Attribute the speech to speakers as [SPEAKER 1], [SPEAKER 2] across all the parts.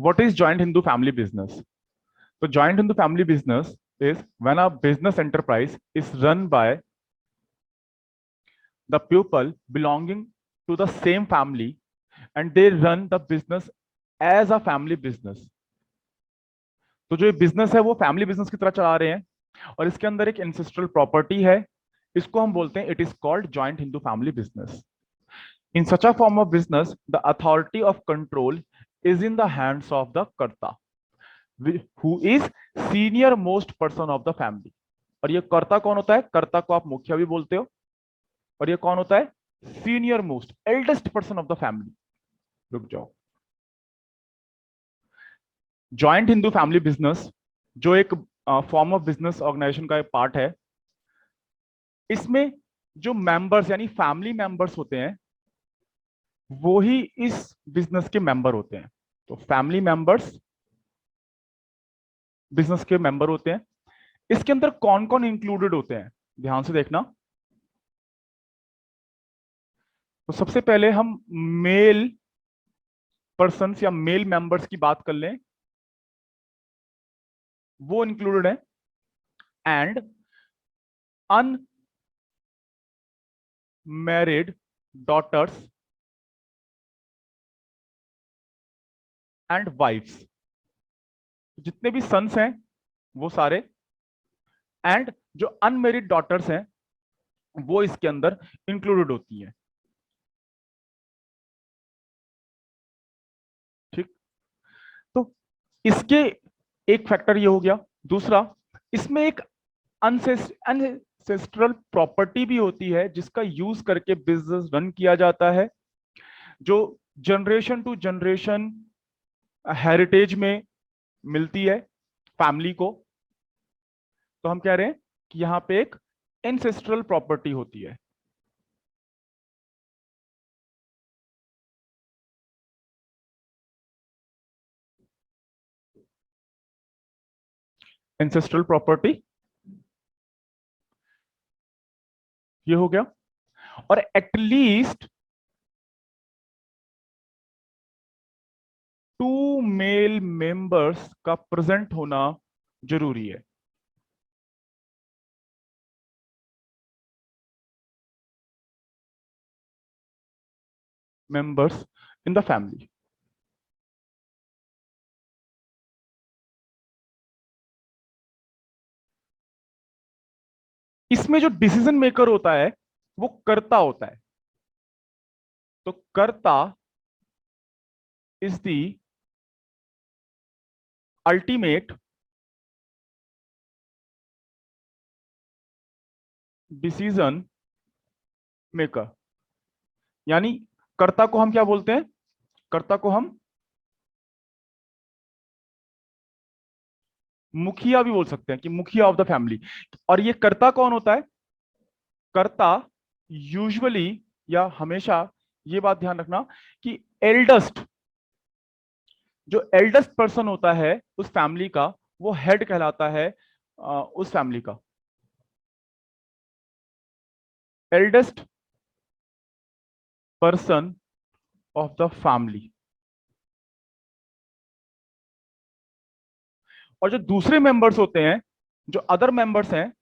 [SPEAKER 1] What is joint Hindu family business? So joint Hindu family business is when a business enterprise is run by the people belonging to the same family and they run the business as a family business. तो जो ये business है वो family business की तरह चला रहे हैं और इसके अंदर एक एंसेस्ट्रल प्रॉपर्टी है, इसको हम बोलते हैं it is called joint Hindu family business. In such a form of business the authority of control is in the hands of the karta who is senior most person of the family. और ये कर्ता कौन होता है? कर्ता को आप मुखिया भी बोलते हो. और ये कौन होता है? Senior most eldest person of the family. रुक जाओ. जॉइंट हिंदू फैमिली बिजनेस जो एक फॉर्म ऑफ बिजनेस ऑर्गेनाइजेशन का एक पार्ट है, इसमें जो मेंबर्स यानी फैमिली मेंबर्स होते हैं वो ही इस बिजनेस के मेंबर होते हैं. तो फैमिली मेंबर्स बिजनेस के मेंबर होते हैं. इसके अंदर कौन कौन इंक्लूडेड होते हैं ध्यान से देखना. तो सबसे पहले हम मेल पर्सन्स या मेल मेंबर्स की बात कर लें, वो इंक्लूडेड है. And unmarried daughters and wifes, जितने भी सन्स हैं वो सारे, एंड जो अनमैरिड डॉटर्स हैं वो इसके अंदर इंक्लूडेड होती हैं. ठीक. तो इसके एक फैक्टर ये हो गया. दूसरा, इसमें एक अनसेस्ट्रल प्रॉपर्टी भी होती है जिसका यूज करके बिजनेस रन किया जाता है, जो जनरेशन टू जनरेशन हेरिटेज में मिलती है फैमिली को. तो हम कह रहे हैं कि यहां पे एक एंसेस्ट्रल प्रॉपर्टी होती है. एंसेस्ट्रल प्रॉपर्टी ये हो गया. और एटलीस्ट 2 मेल मेंबर्स का प्रेजेंट होना जरूरी है. Members in the family. इसमें जो डिसीजन मेकर होता है वो कर्ता होता है. तो कर्ता is the ultimate decision maker. यानी कर्ता को हम क्या बोलते हैं? कर्ता को हम मुखिया भी बोल सकते हैं कि मुखिया ऑफ द फैमिली. और ये कर्ता कौन होता है? कर्ता यूजुअली या हमेशा ये बात ध्यान रखना कि एल्डेस्ट, जो एल्डेस्ट पर्सन होता है उस फैमिली का वो हेड कहलाता है उस फैमिली का. Eldest person of the family. और जो दूसरे मेंबर्स होते हैं, जो अदर मेंबर्स हैं,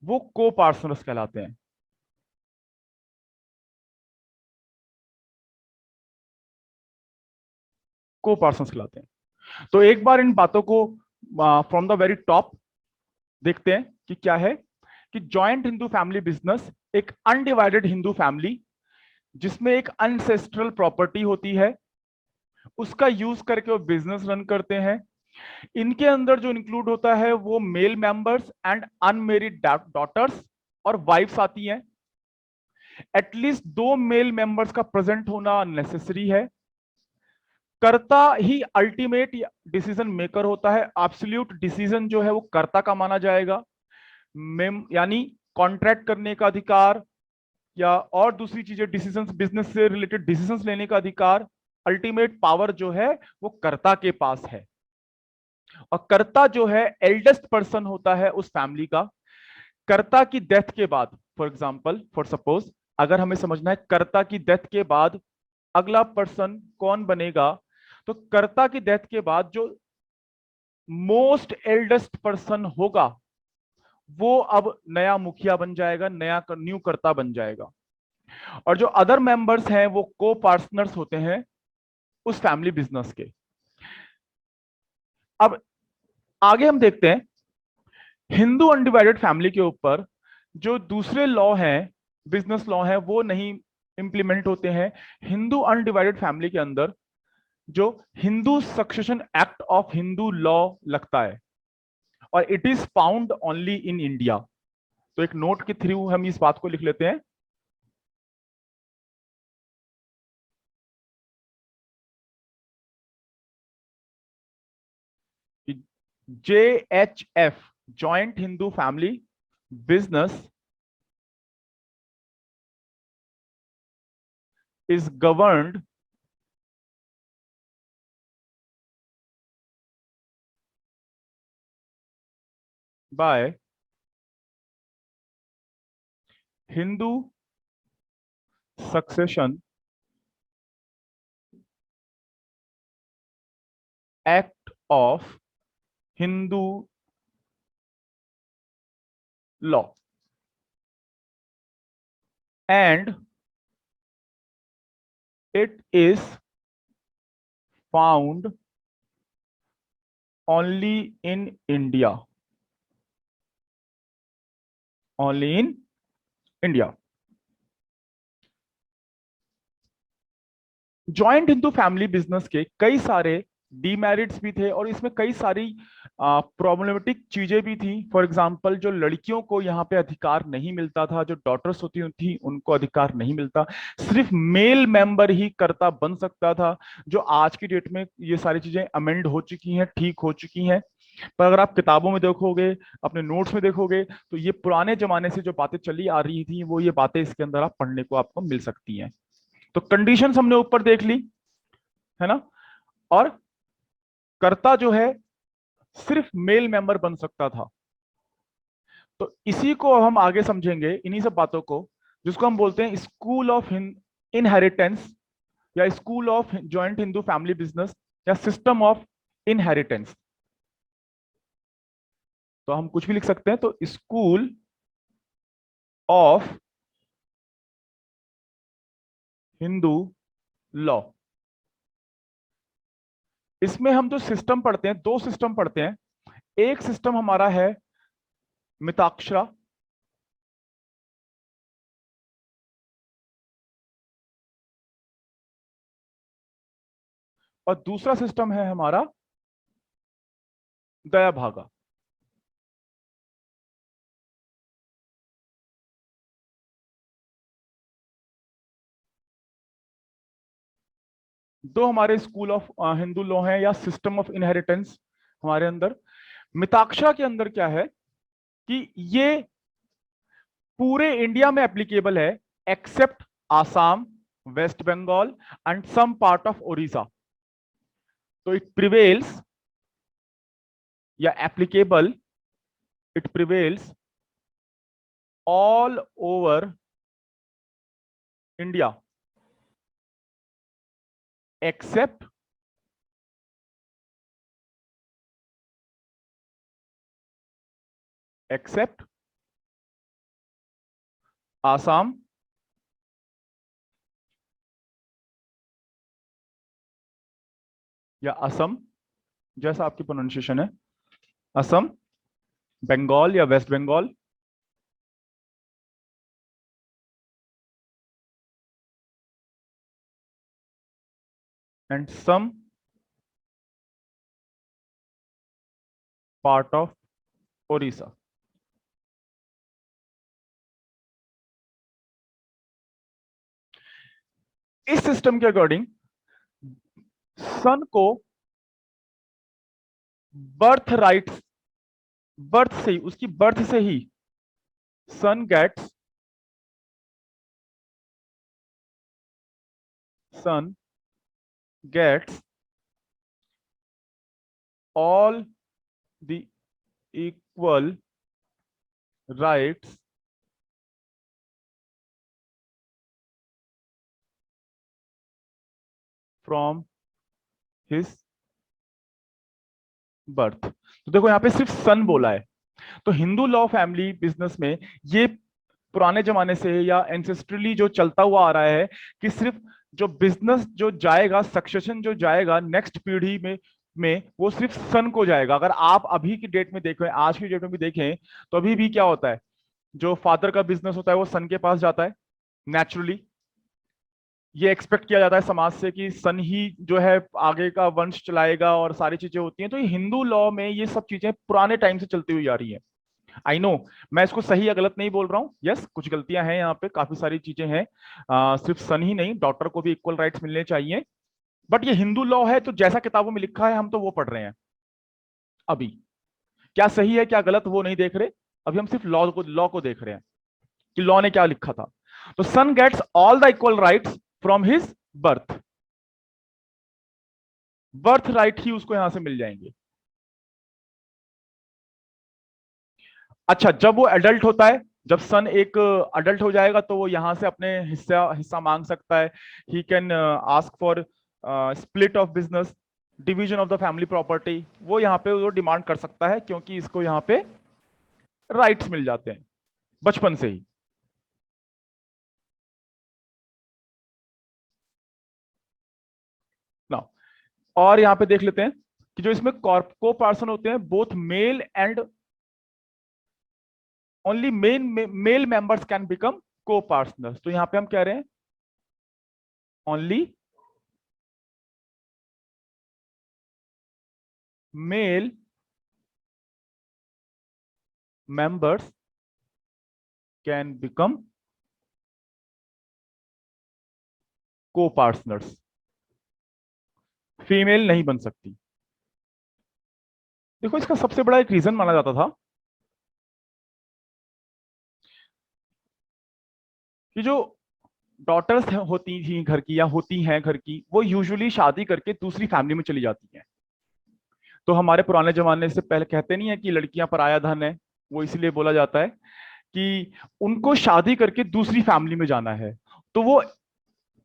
[SPEAKER 1] वो को पार्टनर्स कहलाते हैं. को पार्टनर्स कहलाते हैं. तो एक बार इन बातों को फ्रॉम द वेरी टॉप देखते हैं कि क्या है. कि जॉइंट हिंदू फैमिली बिजनेस एक अनडिवाइडेड हिंदू फैमिली जिसमें एक अनसेस्ट्रल प्रॉपर्टी होती है, उसका यूज करके वो बिजनेस रन करते हैं. इनके अंदर जो इंक्लूड होता है वो male members and unmarried daughters और वाइफ्स आती हैं. एटलीस्ट 2 मेल मेंबर्स का प्रेजेंट होना नेसेसरी है. कर्ता ही अल्टीमेट डिसीजन मेकर होता है. एब्सोल्यूट डिसीजन जो है वो कर्ता का माना जाएगा. यानी कॉन्ट्रैक्ट करने का अधिकार या और दूसरी चीजें, डिसीजंस, बिजनेस से रिलेटेड डिसीजंस लेने का अधिकार, अल्टीमेट पावर जो है वो कर्ता के पास है. और कर्ता जो है एल्डेस्ट पर्सन होता है उस फैमिली का. कर्ता की डेथ के बाद, फॉर एग्जांपल, फॉर सपोज, अगर हमें समझना है कर्ता की डेथ के बाद अगला पर्सन कौन बनेगा? तो कर्ता की डेथ के बाद जो मोस्ट एल्डेस्ट पर्सन होगा वो अब नया मुखिया बन जाएगा, नया न्यू कर्ता बन जाएगा। और जो अदर मेंबर्स हैं वो को पार्टनर्स होते हैं उस फैमिली बिजनेस के। अब आगे हम देखते हैं हिंदू अनडिवाइडेड फैमिली के ऊपर जो दूसरे लॉ हैं, बिजनेस लॉ हैं, वो नहीं इंप्लीमेंट होते हैं। हिंदू अनडिवाइडेड फैमिली के अंदर जो Hindu succession act of Hindu law लगता है और it is found only in India. तो एक नोट के थ्रू हम इस बात को लिख लेते हैं। JHF joint Hindu family business is governed by Hindu Succession Act of Hindu Law, and it is found only in India. Only in India. Joint Hindu family business के कई सारे डीमेरिट्स भी थे और इसमें कई सारी प्रॉब्लमेटिक चीजें भी थी। फॉर एग्जांपल जो लड़कियों को यहाँ पे अधिकार नहीं मिलता था, जो डॉटर्स होती थी उनको अधिकार नहीं मिलता, सिर्फ मेल मेंबर ही कर्ता बन सकता था। जो आज की डेट में ये सारी चीजें अमेंड हो चुकी हैं, ठीक हो चुकी हैं। पर अगर आप किताबों में देखोगे, अपने नोट्स में देखोगे, तो ये पुराने जमाने से जो बातें चली आ रही थी वो ये बातें इसके अंदर आप पढ़ने को आपको मिल सकती हैं। तो कंडीशंस हमने ऊपर देख ली है ना। और कर्ता जो है सिर्फ मेल मेंबर बन सकता था। तो इसी को हम आगे समझेंगे, इन्हीं सब बातों को, जिसको हम बोलते हैं स्कूल ऑफ इनहेरिटेंस या school of joint Hindu family business या सिस्टम ऑफ इनहेरिटेंस। तो हम कुछ भी लिख सकते हैं। तो स्कूल ऑफ हिंदू लॉ, इसमें हम जो सिस्टम पढ़ते हैं, दो सिस्टम पढ़ते हैं। एक सिस्टम हमारा है मिताक्षरा, और दूसरा सिस्टम है हमारा दया भागा। दो हमारे स्कूल ऑफ हिंदू लॉ हैं या सिस्टम ऑफ इनहेरिटेंस हमारे अंदर। मिताक्षरा के अंदर क्या है कि ये पूरे इंडिया में एप्लीकेबल है except Assam, West Bengal and some part of Odisha. तो इट प्रिवेल्स या applicable, it prevails all over India except Assam या असम, जैसा आपकी प्रोनाउंसिएशन है, असम, बंगाल या West Bengal, and some part of Odisha. इस सिस्टम के अकॉर्डिंग सन को बर्थ राइट्स, बर्थ से ही, उसकी बर्थ से ही son gets, son gets all the equal rights from his birth. तो देखो यहाँ पे सिर्फ सन बोला है। तो हिंदू लॉ फैमिली बिजनेस में ये पुराने जमाने से या एंसेस्ट्रली जो चलता हुआ आ रहा है कि सिर्फ जो बिजनेस जो जाएगा, सक्सेशन जो जाएगा नेक्स्ट पीढ़ी में वो सिर्फ सन को जाएगा। अगर आप अभी की डेट में देखें, आज की डेट में भी देखें, तो अभी भी क्या होता है, जो फादर का बिजनेस होता है वो सन के पास जाता है नेचुरली। ये एक्सपेक्ट किया जाता है समाज से कि सन ही जो है आगे का वंश चलाएगा और सारी चीजें होती हैं। तो ये हिंदू लॉ में ये सब चीजें पुराने टाइम से चलती हुई आ रही है। आई नो मैं इसको सही या गलत नहीं बोल रहा हूँ, यस कुछ गलतियां हैं यहाँ पे, काफी सारी चीजें हैं। सिर्फ सन ही नहीं, डॉटर को भी इक्वल राइट्स मिलने चाहिए। बट ये हिंदू लॉ है, तो जैसा किताबों में लिखा है हम तो वो पढ़ रहे हैं। अभी क्या सही है क्या गलत वो नहीं देख रहे, अभी हम सिर्फ लॉ को देख रहे हैं कि लॉ ने क्या लिखा था। तो son gets all the equal rights from his birth. Birth right ही उसको यहां से मिल जाएंगे। अच्छा, जब वो एडल्ट होता है, जब सन एक अडल्ट हो जाएगा तो वो यहां से अपने हिस्सा हिस्सा मांग सकता है। He can ask for split of business, division of the family property, वो यहाँ पे वो डिमांड कर सकता है क्योंकि इसको यहाँ पे राइट्स मिल जाते हैं बचपन से ही ना। और यहाँ पे देख लेते हैं कि जो इसमें को पर्सन होते हैं, both male and only male members can become को पार्टनर्स। तो यहां पे हम कह रहे हैं only male members can become को पार्टनर्स, फीमेल नहीं बन सकती। देखो इसका सबसे बड़ा एक रीजन माना जाता था कि जो डॉटर्स होती थी घर की या होती हैं घर की, वो यूजुअली शादी करके दूसरी फैमिली में चली जाती हैं। तो हमारे पुराने जमाने से पहले कहते नहीं है कि लड़कियां पराया धन है, वो इसलिए बोला जाता है कि उनको शादी करके दूसरी फैमिली में जाना है। तो वो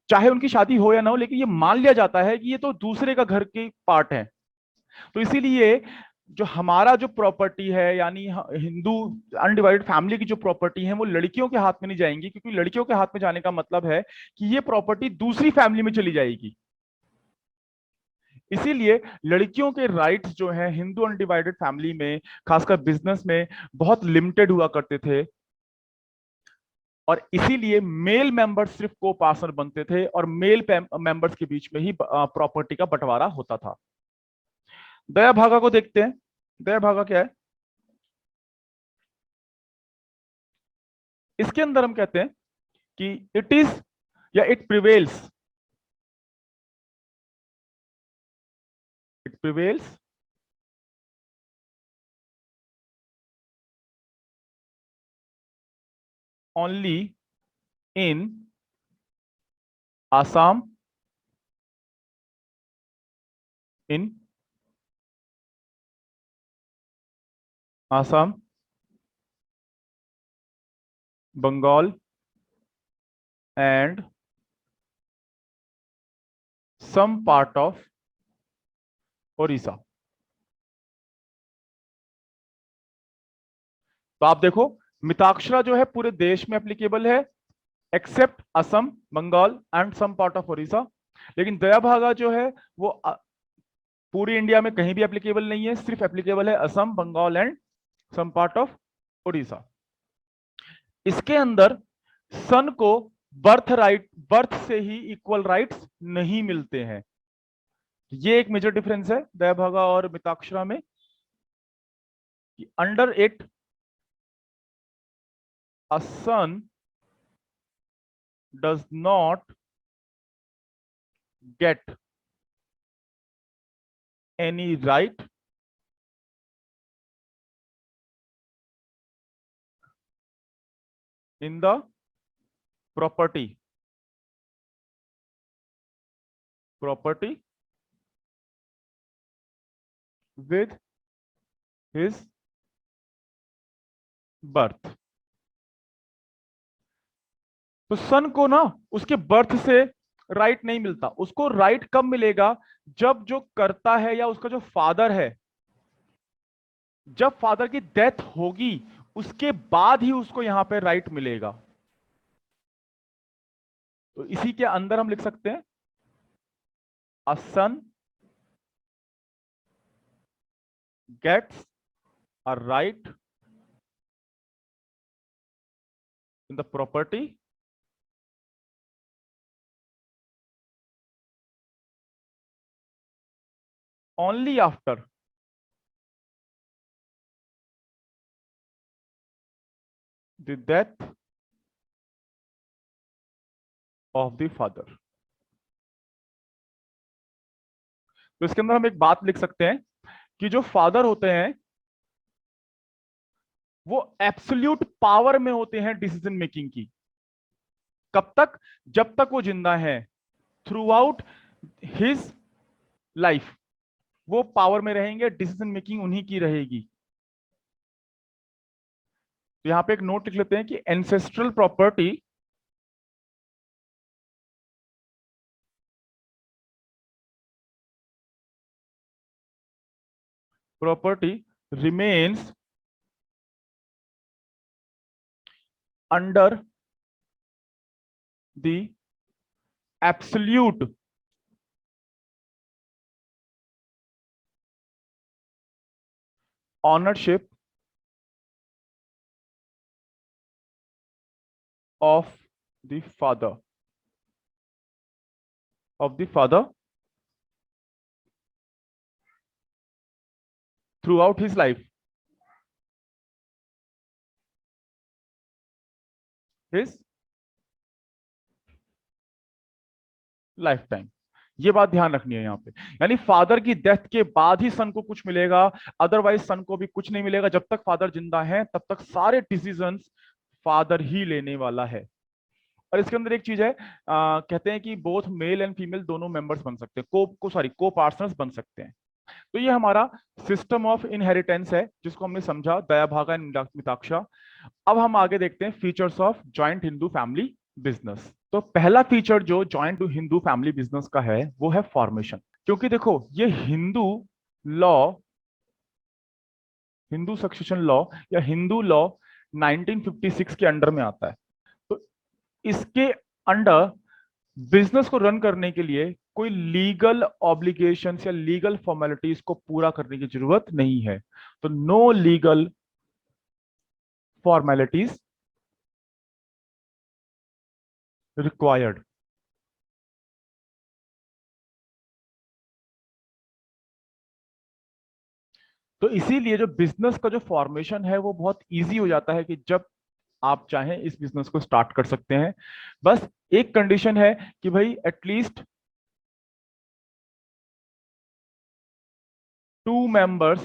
[SPEAKER 1] चाहे उनकी शादी हो या ना हो, लेकिन ये मान लिया जाता है कि ये तो दूसरे का घर की पार्ट है। तो इसीलिए जो हमारा जो प्रॉपर्टी है, यानी हिंदू अनडिवाइडेड फैमिली की जो प्रॉपर्टी है, वो लड़कियों के हाथ में नहीं जाएंगी, क्योंकि लड़कियों के हाथ में जाने का मतलब है कि ये प्रॉपर्टी दूसरी फैमिली में चली जाएगी। इसीलिए लड़कियों के राइट्स जो हैं हिंदू अनडिवाइडेड फैमिली में, खासकर बिजनेस में, बहुत लिमिटेड हुआ करते थे। और इसीलिए मेल मेंबर्स सिर्फ को पार्टनर बनते थे और मेल मेंबर्स के बीच में ही प्रॉपर्टी का बंटवारा होता था। दया भागा को देखते हैं। दया भागा क्या है? इसके अंदर हम कहते हैं कि इट इज या it prevails, it prevails only in Assam, in Assam, Bengal and some part of Odisha. तो आप देखो, मिताक्षरा जो है पूरे देश में एप्लीकेबल है except Assam, Bengal and some part of Odisha. लेकिन दया भागा जो है वो पूरी इंडिया में कहीं भी एप्लीकेबल नहीं है, सिर्फ एप्लीकेबल है Assam, Bengal and some part of Odisha. इसके अंदर सन को बर्थ से ही इक्वल राइट्स नहीं मिलते हैं। ये एक मेजर डिफरेंस है दया भागा और मिताक्षरा में, कि under it a son does not get any right in the property with his birth। तो सन को ना उसके बर्थ से राइट नहीं मिलता। उसको राइट कब मिलेगा? जब जो करता है या उसका जो फादर है, जब फादर की डेथ होगी उसके बाद ही उसको यहां पे राइट मिलेगा। तो इसी के अंदर हम लिख सकते हैं a son gets a right in the property only after the death of the father। तो इसके अंदर हम एक बात लिख सकते हैं कि जो फादर होते हैं वो एब्सोल्यूट पावर में होते हैं डिसीजन मेकिंग की। कब तक? जब तक वो जिंदा है, थ्रू आउट हिज लाइफ वो पावर में रहेंगे, डिसीजन मेकिंग उन्हीं की रहेगी। तो यहां पे एक नोट लिख लेते हैं कि ancestral property remains under the absolute ownership of the father throughout his his life time. ये बात ध्यान रखनी है यहाँ पे, यानी फादर की डेथ के बाद ही सन को कुछ मिलेगा, अदरवाइज सन को भी कुछ नहीं मिलेगा। जब तक फादर जिंदा है तब तक सारे डिसीजंस फादर ही लेने वाला है। और इसके अंदर एक चीज है, कहते हैं कि बोथ मेल एंड फीमेल दोनों मेंबर्स बन सकते हैं, को पार्टनर्स बन सकते हैं। तो ये हमारा सिस्टम ऑफ इनहेरिटेंस है जिसको हमने समझा, दया भागा एंड मिताक्षा। अब हम आगे देखते हैं features of joint Hindu family business. तो पहला फीचर जो जॉइंट हिंदू फैमिली बिजनेस का है वो है फॉर्मेशन। क्योंकि देखो ये लॉ हिंदू सक्सेशन लॉ या हिंदू लॉ 1956 के अंडर में आता है। तो इसके अंडर बिजनेस को रन करने के लिए कोई लीगल ऑब्लिगेशन या लीगल फॉर्मेलिटीज को पूरा करने की जरूरत नहीं है। तो नो लीगल फॉर्मेलिटीज रिक्वायर्ड। तो इसीलिए जो बिजनेस का जो फॉर्मेशन है वो बहुत इजी हो जाता है कि जब आप चाहें इस बिजनेस को स्टार्ट कर सकते हैं। बस एक कंडीशन है कि भाई at least 2 members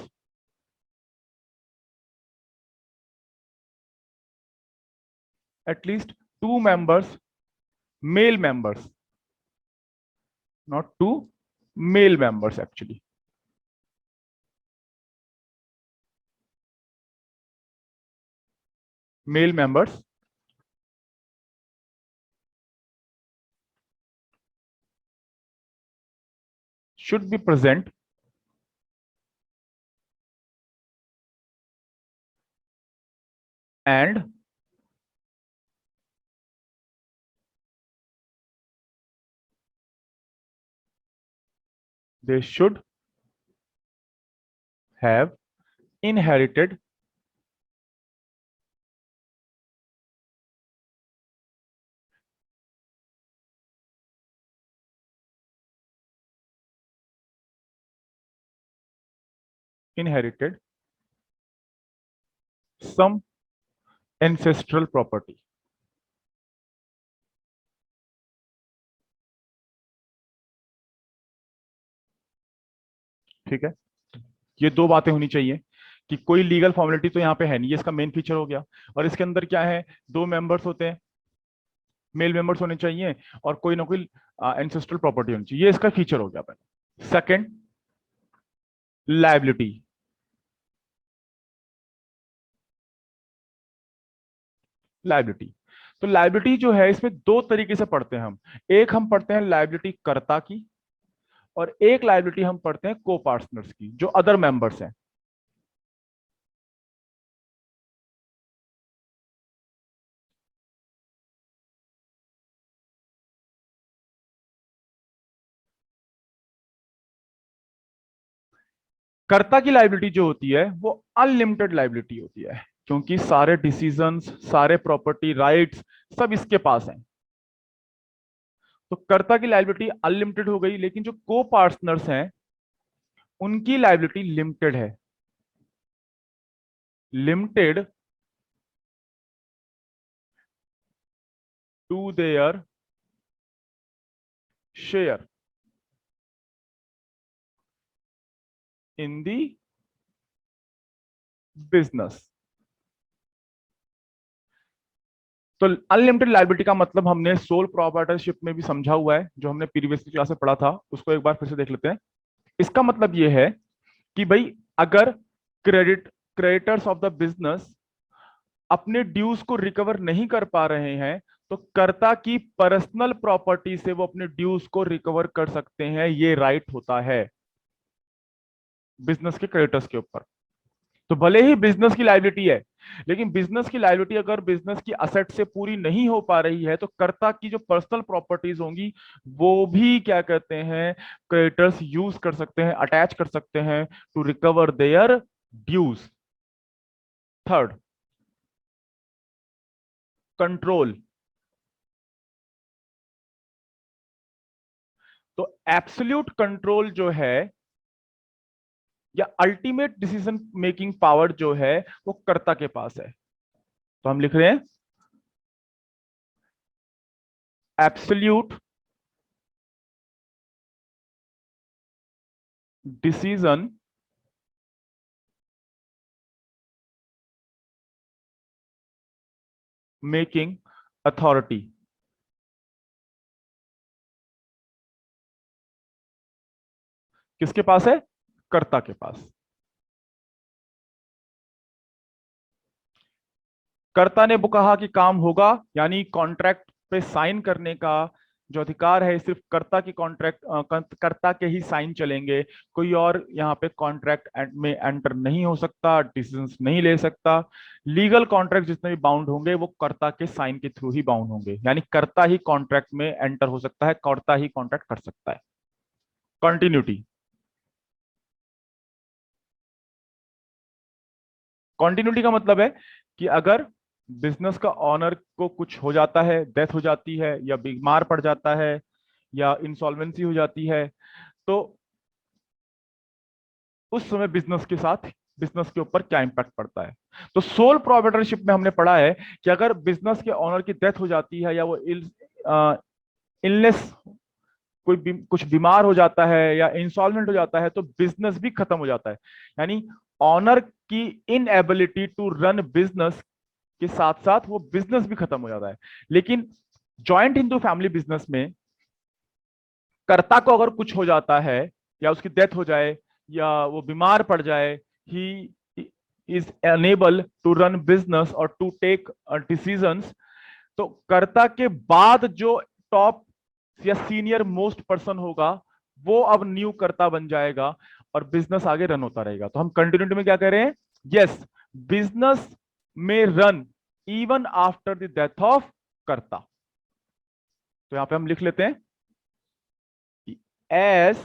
[SPEAKER 1] at least 2 members male members, not 2 male members actually, male members should be present and they should have inherited inherited some ancestral property। ठीक है, ये दो बातें होनी चाहिए कि कोई लीगल फॉर्मेलिटी तो यहाँ पे है नहीं, ये इसका मेन फीचर हो गया। और इसके अंदर क्या है, 2 मेंबर्स होते हैं, मेल मेंबर्स होने चाहिए और कोई ना कोई एंसेस्ट्रल प्रॉपर्टी होनी चाहिए, ये इसका फीचर हो गया पहले। Second, liability. लायबिलिटी तो लायबिलिटी जो है इसमें दो तरीके से पढ़ते हैं हम। एक हम पढ़ते हैं लायबिलिटी कर्ता की, और एक लायबिलिटी हम पढ़ते हैं को पार्टनर्स की, जो अदर मेंबर्स हैं। कर्ता की लायबिलिटी जो होती है वो अनलिमिटेड लायबिलिटी होती है, क्योंकि सारे डिसीजंस, सारे प्रॉपर्टी राइट्स सब इसके पास हैं। तो कर्ता की लायबिलिटी अनलिमिटेड हो गई, लेकिन जो को पार्टनर्स हैं उनकी लायबिलिटी लिमिटेड है। Limited to their share in the business. तो अनलिमिटेड लायबिलिटी का मतलब हमने सोल प्रोप्राइटरशिप में भी समझा हुआ है, जो हमने प्रीवियस क्लास में पढ़ा था, उसको एक बार फिर से देख लेते हैं। इसका मतलब यह है कि भाई अगर क्रेडिटर्स ऑफ द बिजनेस अपने ड्यूज को रिकवर नहीं कर पा रहे हैं, तो कर्ता की पर्सनल प्रॉपर्टी से वो अपने ड्यूज को रिकवर कर सकते हैं। ये राइट होता है बिजनेस के क्रेडिटर्स के ऊपर। तो भले ही बिजनेस की लायबिलिटी है, लेकिन बिजनेस की लायबिलिटी अगर बिजनेस की असेट से पूरी नहीं हो पा रही है, तो कर्ता की जो पर्सनल प्रॉपर्टीज होंगी वो भी क्या कहते हैं, क्रेडिटर्स यूज कर सकते हैं, अटैच कर सकते हैं to recover their dues. Third, control. तो एब्सोल्यूट कंट्रोल जो है या अल्टीमेट डिसीजन मेकिंग पावर जो है वो कर्ता के पास है। तो हम लिख रहे हैं एब्सोल्यूट डिसीजन मेकिंग अथॉरिटी किसके पास है? कर्ता के पास। कर्ता ने वो कहा कि काम होगा, यानी कॉन्ट्रैक्ट पे साइन करने का जो अधिकार है सिर्फ कर्ता की कॉन्ट्रैक्ट कर्ता के ही साइन चलेंगे। कोई और यहाँ पे कॉन्ट्रैक्ट में एंटर नहीं हो सकता, डिसीजंस नहीं ले सकता। लीगल कॉन्ट्रैक्ट जितने भी बाउंड होंगे वो कर्ता के साइन के थ्रू ही बाउंड होंगे, यानी कर्ता ही कॉन्ट्रैक्ट में एंटर हो सकता है, कर्ता ही कॉन्ट्रैक्ट कर सकता है। कॉन्टिन्यूटी। कॉन्टिन्यूटी का मतलब है कि अगर बिजनेस का ऑनर को कुछ हो जाता है, डेथ हो जाती है, या बीमार पड़ जाता है, या इंसॉल्वेंसी हो जाती है, तो उस समय बिजनेस के साथ बिजनेस के ऊपर क्या इंपैक्ट पड़ता है। तो सोल प्रोप्राइटरशिप में हमने पढ़ा है कि अगर बिजनेस के ऑनर की डेथ हो जाती है, या वो इलनेस कुछ बीमार हो जाता है या इंसॉल्वेंट हो जाता है, तो बिजनेस भी खत्म हो जाता है। यानी ऑनर की इनएबिलिटी टू रन बिजनेस के साथ साथ वो बिजनेस भी खत्म हो जाता है। लेकिन जॉइंट हिंदू फैमिली बिजनेस में कर्ता को अगर कुछ हो जाता है, या उसकी डेथ हो जाए, या वो बीमार पड़ जाए, he is unable to run business और टू टेक डिसीजंस, तो कर्ता के बाद जो टॉप या सीनियर मोस्ट पर्सन होगा वो अब न्यू कर्ता बन जाएगा, और बिजनेस आगे रन होता रहेगा। तो हम कंटिन्यूटी में क्या कह रहे हैं? यस, बिजनेस में run even after the death of karta. तो यहां पे हम लिख लेते हैं as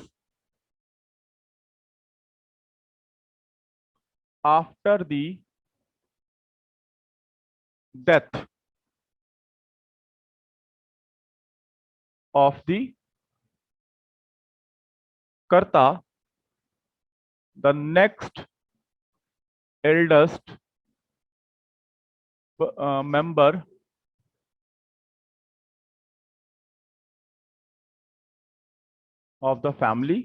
[SPEAKER 1] after the death of the karta, the next eldest member of the family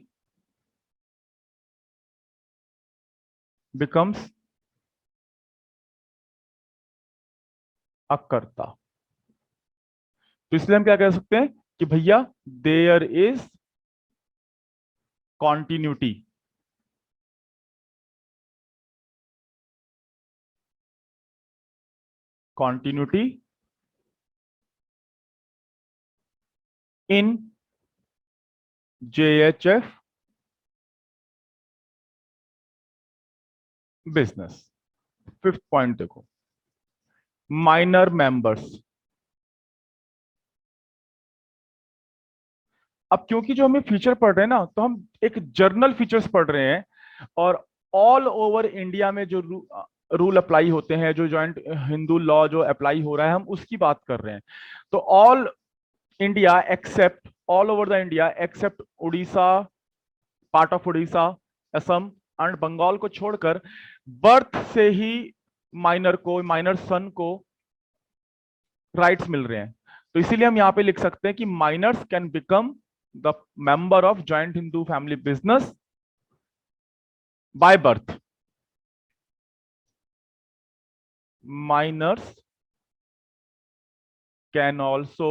[SPEAKER 1] becomes a कर्ता। तो इसलिए हम क्या कह सकते हैं कि भैया there is continuity. Continuity in JHF business. Fifth point देखो, माइनर मेंबर्स। अब क्योंकि जो हमें फीचर पढ़ रहे हैं ना, तो हम एक जर्नल फीचर्स पढ़ रहे हैं, और ऑल ओवर इंडिया में जो रूल अप्लाई होते हैं, जो जॉइंट हिंदू लॉ जो अप्लाई हो रहा है, हम उसकी बात कर रहे हैं। तो all India except, all over the India except Orissa, part of Orissa, Assam and Bengal को छोड़कर, बर्थ से ही माइनर को, माइनर सन को राइट्स मिल रहे हैं। तो इसीलिए हम यहां पे लिख सकते हैं कि minors can become the member of joint Hindu family business by birth. Minors can also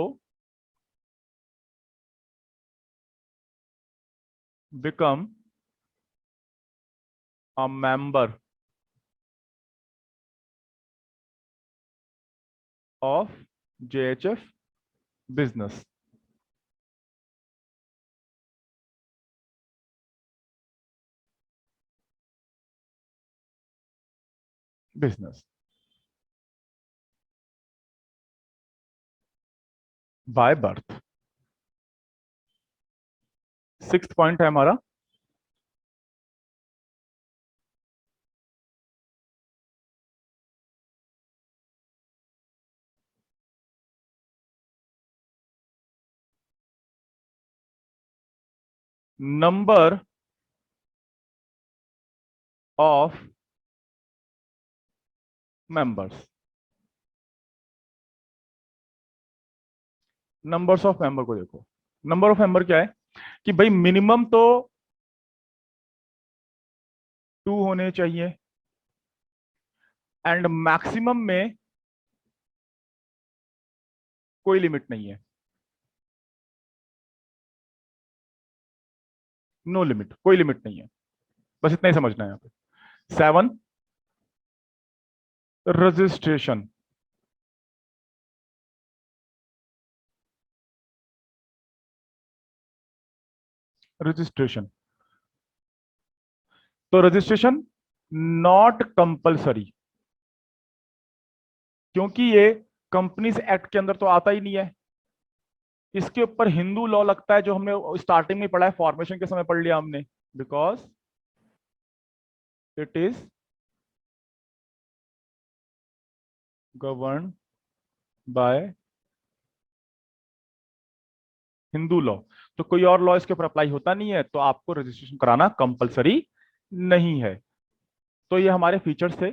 [SPEAKER 1] become a member of JHF business. Business by birth. Sixth point है हमारा, number of members. Numbers of member को देखो, number of member क्या है कि भाई minimum तो 2 होने चाहिए, एंड मैक्सिमम में कोई लिमिट नहीं है। नो लिमिट, कोई लिमिट नहीं है, बस इतना ही समझना है यहाँ पे। 7, रजिस्ट्रेशन। रजिस्ट्रेशन, तो रजिस्ट्रेशन नॉट कंपलसरी, क्योंकि ये कंपनीज एक्ट के अंदर तो आता ही नहीं है। इसके ऊपर हिंदू लॉ लगता है, जो हमने स्टार्टिंग में पढ़ा है, फॉर्मेशन के समय पढ़ लिया हमने, because it is govern by Hindu law. तो कोई और लॉ इसके ऊपर अप्लाई होता नहीं है, तो आपको रजिस्ट्रेशन कराना कंपलसरी नहीं है। तो ये हमारे फीचर्स थे।